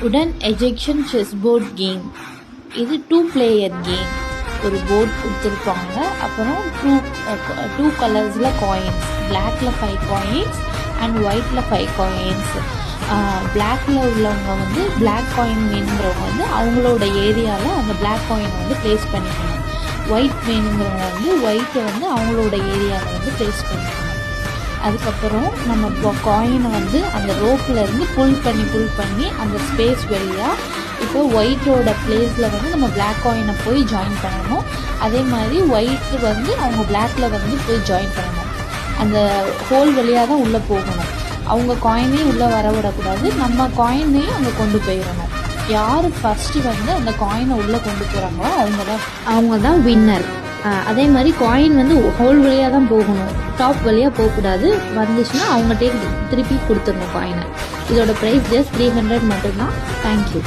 உடன் ejection chess board game. இது 2 player game. ஒரு போர்ட் கொடுத்துருப்பாங்க. அப்புறம் டூ கலர்ஸில் காயின்ஸ், பிளாக்கில் 5 காயின்ஸ் அண்ட் ஒயிட்டில் 5 காயின்ஸ். பிளாக்கில் உள்ளவங்க வந்து பிளாக் காயின் வேணுங்கிறவங்க வந்து அவங்களோட ஏரியாவில் அந்த பிளாக் காயினை வந்து ப்ளேஸ் பண்ணிக்கணும். ஒயிட் வேணுங்கிறவங்க வந்து ஒயிட்டை வந்து அவங்களோட ஏரியாவில் வந்து ப்ளேஸ் பண்ணிக்கணும். அதுக்கப்புறம் நம்ம காயினை வந்து அந்த ரோப்லேருந்து புல் பண்ணி அந்த ஸ்பேஸ் வழியாக இப்போ ஒயிட்டோட பிளேஸில் வந்து நம்ம பிளாக் காயினை போய் ஜாயின் பண்ணணும். அதே மாதிரி ஒயிட்டு வந்து அவங்க பிளாக்கில் வந்து போய் ஜாயின் பண்ணணும். அந்த ஹோல் வழியாக தான் உள்ளே போகணும். அவங்க காயினையும் உள்ளே வர விடக்கூடாது, நம்ம காயினையும் அங்கே கொண்டு போயிடணும். யார் ஃபஸ்ட்டு வந்து அந்த காயினை உள்ளே கொண்டு போகிறாங்களோ அவங்க தான் வின்னர். அதே மாதிரி காயின் வந்து ஹோல் வழியாக தான் போகணும், டாப் வழியாக போகக்கூடாது. வந்துச்சுன்னா அவங்ககிட்டே திருப்பி கொடுத்துடணும் காயினை. இதோட ப்ரைஸ் ஜஸ்ட் 300 மட்டும்தான். தேங்க்யூ.